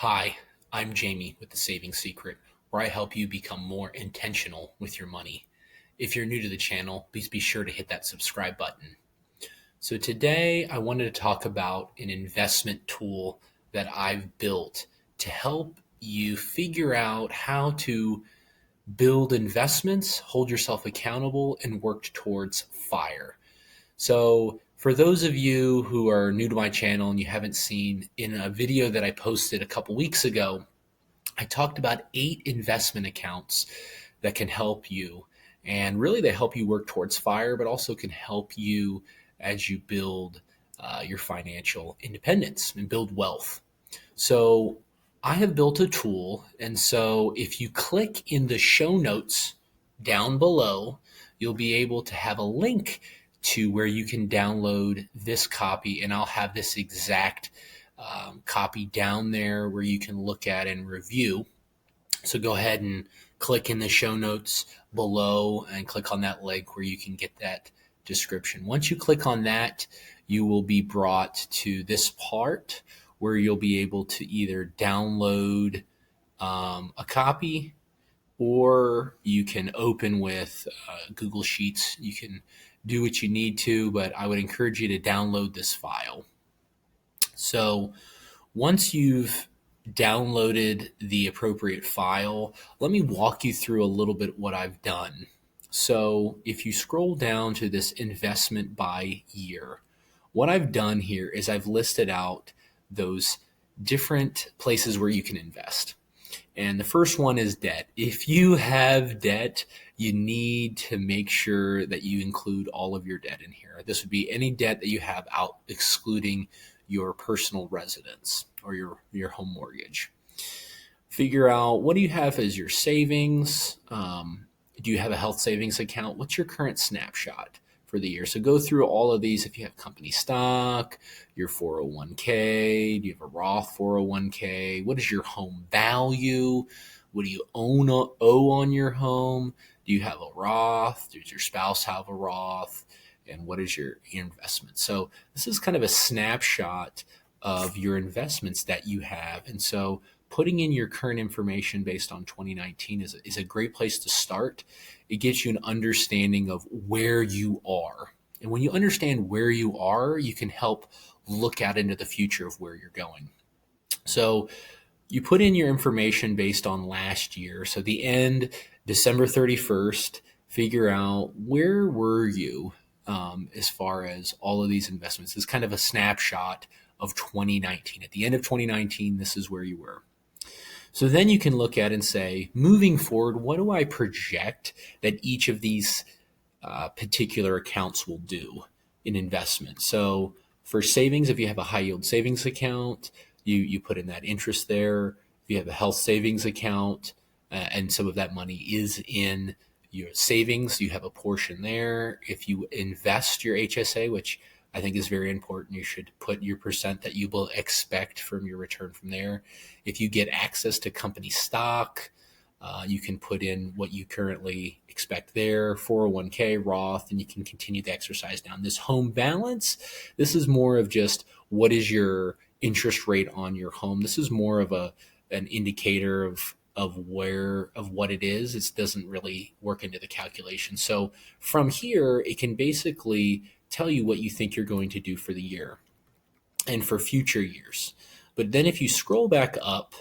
Hi, I'm Jamie with The Saving Secret, where I help you become more intentional with your money. If you're new to the channel, please be sure to hit that subscribe button. So, today I wanted to talk about an investment tool that I've built to help you figure out how to build investments, hold yourself accountable, and work towards FIRE. So, for those of you who are new to my channel and you haven't seen, in a video that I posted a couple weeks ago, I talked about 8 investment accounts that can help you. And really, they help you work towards FIRE, but also can help you as you build your financial independence and build wealth. So, I have built a tool. And so, if you click in the show notes down below, you'll be able to have a link to where you can download this copy. And I'll have this exact copy down there where you can look at and review. So go ahead and click in the show notes below and click on that link where you can get that description. Once you click on that, you will be brought to this part where you'll be able to either download a copy, or you can open with Google Sheets. You can do what you need to, but I would encourage you to download this file. So once you've downloaded the appropriate file, let me walk you through a little bit what I've done. So if you scroll down to this investment by year, what I've done here is I've listed out those different places where you can invest. And the first one is debt. If you have debt, you need to make sure that you include all of your debt in here. This would be any debt that you have out, excluding your personal residence or your home mortgage. Figure out, what do you have as your savings? Do you have a health savings account? What's your current snapshot for the year? So go through all of these. If you have company stock, your 401k, do you have a Roth 401k? What is your home value? What do you owe on your home? Do you have a Roth? Does your spouse have a Roth? And what is your investment? So this is kind of a snapshot of your investments that you have. And so putting in your current information based on 2019 is a great place to start. It gives you an understanding of where you are. And when you understand where you are, you can help look out into the future of where you're going. So you put in your information based on last year. So the end, December 31st, figure out where were you as far as all of these investments. It's kind of a snapshot of 2019. At the end of 2019, this is where you were. So then you can look at and say, moving forward, what do I project that each of these particular accounts will do in investment? So for savings, if you have a high yield savings account, you put in that interest there. If you have a health savings account, and some of that money is in your savings, you have a portion there. If you invest your HSA, which I think is very important, you should put your percent that you will expect from your return from there. If you get access to company stock, you can put in what you currently expect there, 401k, Roth, and you can continue the exercise down. This home balance, this is more of just what is your interest rate on your home. This is more of an indicator of what it is. It doesn't really work into the calculation. So from here, it can basically tell you what you think you're going to do for the year and for future years. But then if you scroll back up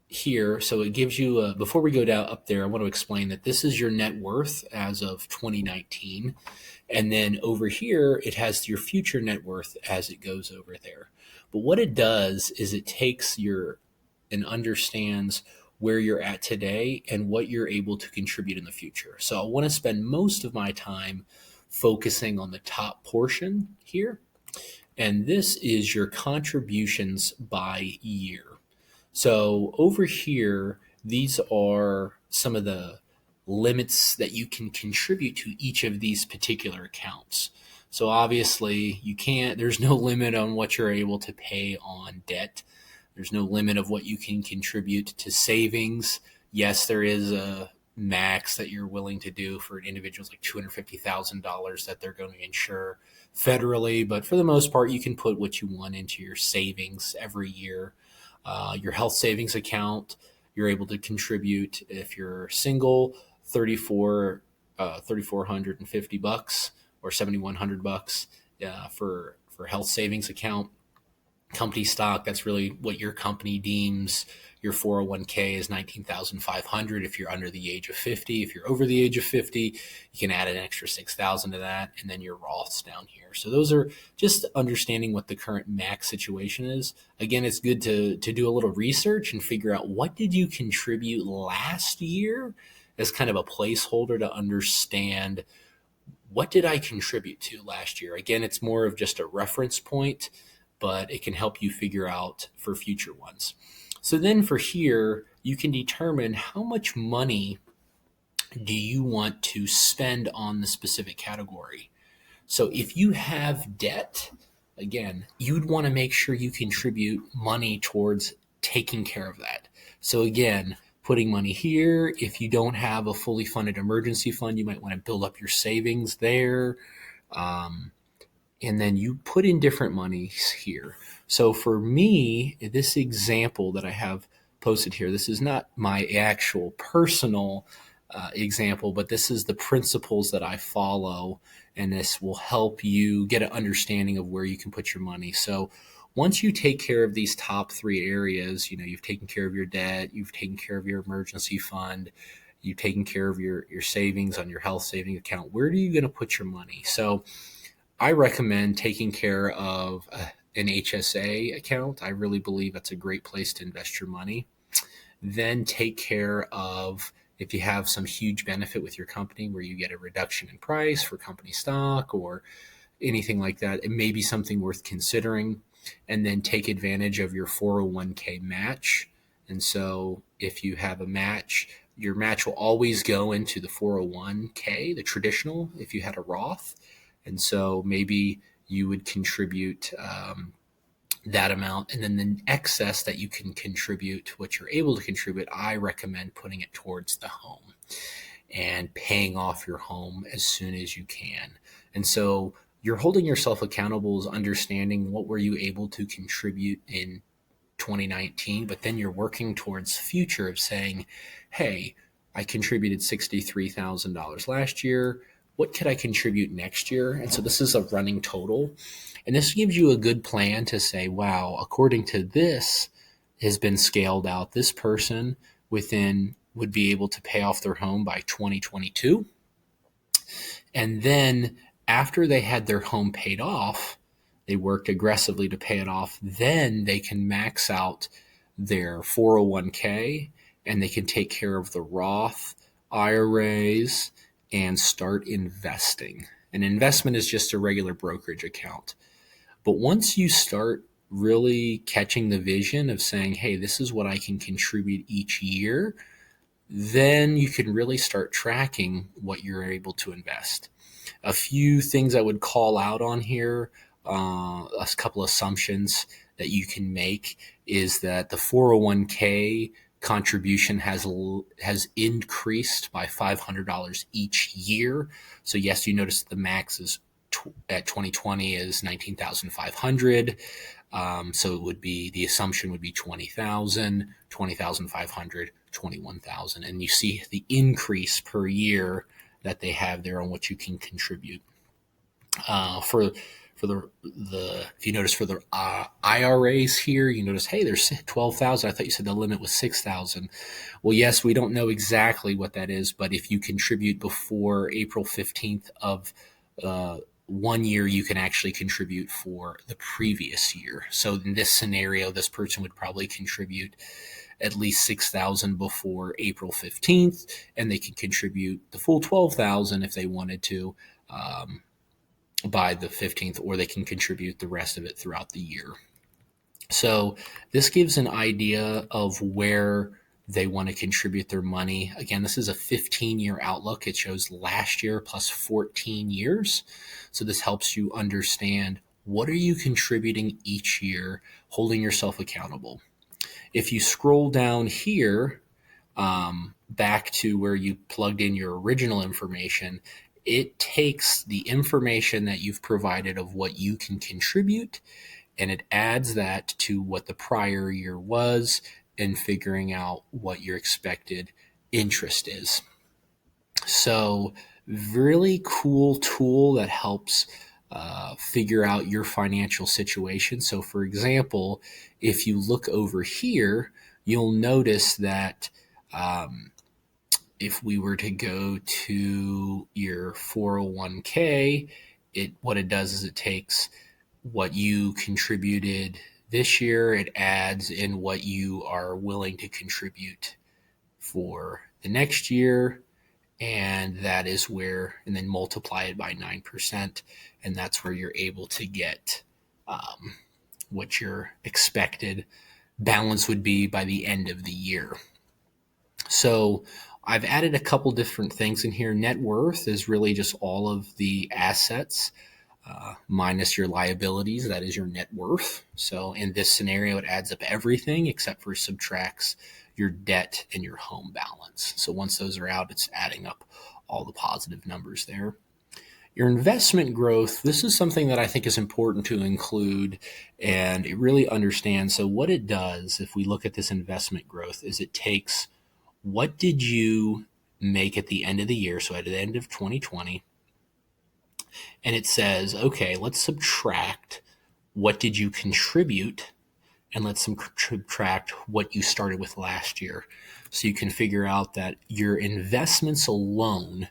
here, so it gives you before we go down up there, I want to explain that this is your net worth as of 2019. And then over here, it has your future net worth as it goes over there. But what it does is it takes and understands where you're at today and what you're able to contribute in the future. So I want to spend most of my time focusing on the top portion here. And this is your contributions by year. So over here, these are some of the limits that you can contribute to each of these particular accounts. So obviously there's no limit on what you're able to pay on debt. There's no limit of what you can contribute to savings. Yes, there is max that you're willing to do for an individual is like $250,000 that they're going to insure federally. But for the most part, you can put what you want into your savings every year. Your health savings account, you're able to contribute if you're single, 3,450 bucks or 7,100 bucks for health savings account. Company stock, that's really what your company deems. Your 401k is 19,500 if you're under the age of 50. If you're over the age of 50, you can add an extra 6,000 to that, and then your Roths down here. So those are just understanding what the current max situation is. Again, it's good to do a little research and figure out what did you contribute last year as kind of a placeholder to understand what did I contribute to last year. Again, it's more of just a reference point, but it can help you figure out for future ones. So then for here, you can determine how much money do you want to spend on the specific category. So if you have debt, again, you'd want to make sure you contribute money towards taking care of that. So again, putting money here. If you don't have a fully funded emergency fund, you might want to build up your savings there. And then you put in different monies here. So for me, this example that I have posted here, this is not my actual personal example, but this is the principles that I follow, and this will help you get an understanding of where you can put your money. So once you take care of these top three areas, you've taken care of your debt, you've taken care of your emergency fund, you've taken care of your savings on your health saving account, where are you going to put your money? So I recommend taking care of an HSA account. I really believe that's a great place to invest your money. Then take care of, if you have some huge benefit with your company where you get a reduction in price for company stock or anything like that, it may be something worth considering. And then take advantage of your 401k match. And so if you have a match, your match will always go into the 401k, the traditional, if you had a Roth. And so maybe you would contribute that amount, and then the excess that you can contribute, what you're able to contribute, I recommend putting it towards the home and paying off your home as soon as you can. And so you're holding yourself accountable as understanding what were you able to contribute in 2019, but then you're working towards future of saying, hey, I contributed $63,000 last year. What could I contribute next year? And so this is a running total. And this gives you a good plan to say, wow, according to this has been scaled out. This person would be able to pay off their home by 2022. And then after they had their home paid off, they worked aggressively to pay it off. Then they can max out their 401k and they can take care of the Roth IRAs and start investing. An investment is just a regular brokerage account. But once you start really catching the vision of saying, hey, this is what I can contribute each year, then you can really start tracking what you're able to invest. A few things I would call out on here, a couple assumptions that you can make is that the 401k contribution has increased by $500 each year. So yes, you notice the max is at 2020 is 19,500. So it would be, the assumption would be 20,000, 20,500, 21,000. And you see the increase per year that they have there on what you can contribute. If you notice for the IRAs here, you notice, hey, there's 12,000. I thought you said the limit was 6,000. Well, yes, we don't know exactly what that is, but if you contribute before April 15th of 1 year, you can actually contribute for the previous year. So in this scenario, this person would probably contribute at least 6,000 before April 15th, and they can contribute the full 12,000 if they wanted to by the 15th, or they can contribute the rest of it throughout the year. So this gives an idea of where they want to contribute their money. Again, this is a 15-year outlook. It shows last year plus 14 years. So this helps you understand what are you contributing each year, holding yourself accountable. If you scroll down here, back to where you plugged in your original information, it takes the information that you've provided of what you can contribute and it adds that to what the prior year was and figuring out what your expected interest is. So, really cool tool that helps figure out your financial situation. So, for example, if you look over here, you'll notice that if we were to go to your 401k, what it does is it takes what you contributed this year, it adds in what you are willing to contribute for the next year, and that is where, and then multiply it by 9%, and that's where you're able to get what your expected balance would be by the end of the year. So I've added a couple different things in here. Net worth is really just all of the assets minus your liabilities. That is your net worth. So in this scenario, it adds up everything except for subtracts your debt and your home balance. So once those are out, it's adding up all the positive numbers there. Your investment growth, this is something that I think is important to include and it really understands. So what it does, if we look at this investment growth, is it takes what did you make at the end of the year, so at the end of 2020, and it says, okay, let's subtract what did you contribute and let's subtract what you started with last year. So you can figure out that your investments alone,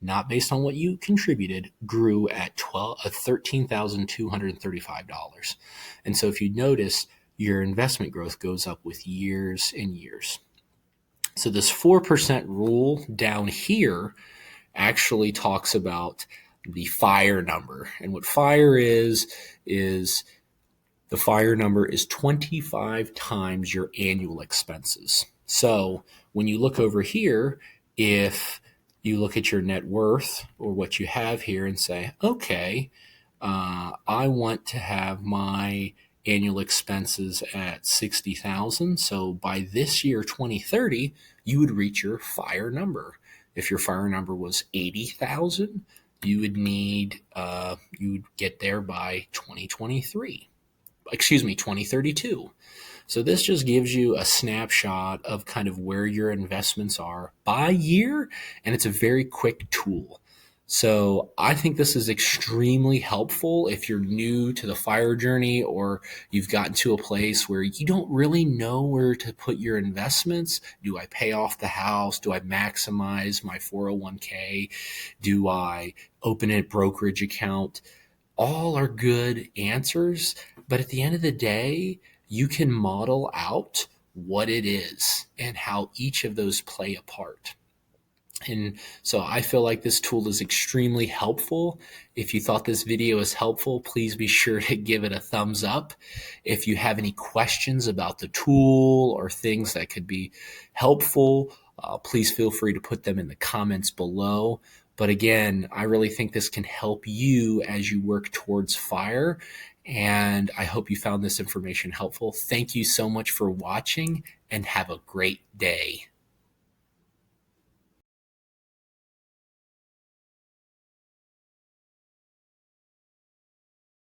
not based on what you contributed, grew at $13,235. And so if you notice, your investment growth goes up with years and years. So this 4% rule down here actually talks about the FIRE number. And what FIRE is the FIRE number is 25 times your annual expenses. So when you look over here, if you look at your net worth or what you have here and say, okay, I want to have my annual expenses at 60,000. So by this year, 2030, you would reach your FIRE number. If your FIRE number was 80,000, you would get there by 2032. So this just gives you a snapshot of kind of where your investments are by year, and it's a very quick tool. So I think this is extremely helpful if you're new to the FIRE journey or you've gotten to a place where you don't really know where to put your investments. Do I pay off the house? Do I maximize my 401k? Do I open a brokerage account? All are good answers, but at the end of the day, you can model out what it is and how each of those play a part. And so I feel like this tool is extremely helpful. If you thought this video is helpful, please be sure to give it a thumbs up. If you have any questions about the tool or things that could be helpful, please feel free to put them in the comments below. But again, I really think this can help you as you work towards FIRE. And I hope you found this information helpful. Thank you so much for watching and have a great day.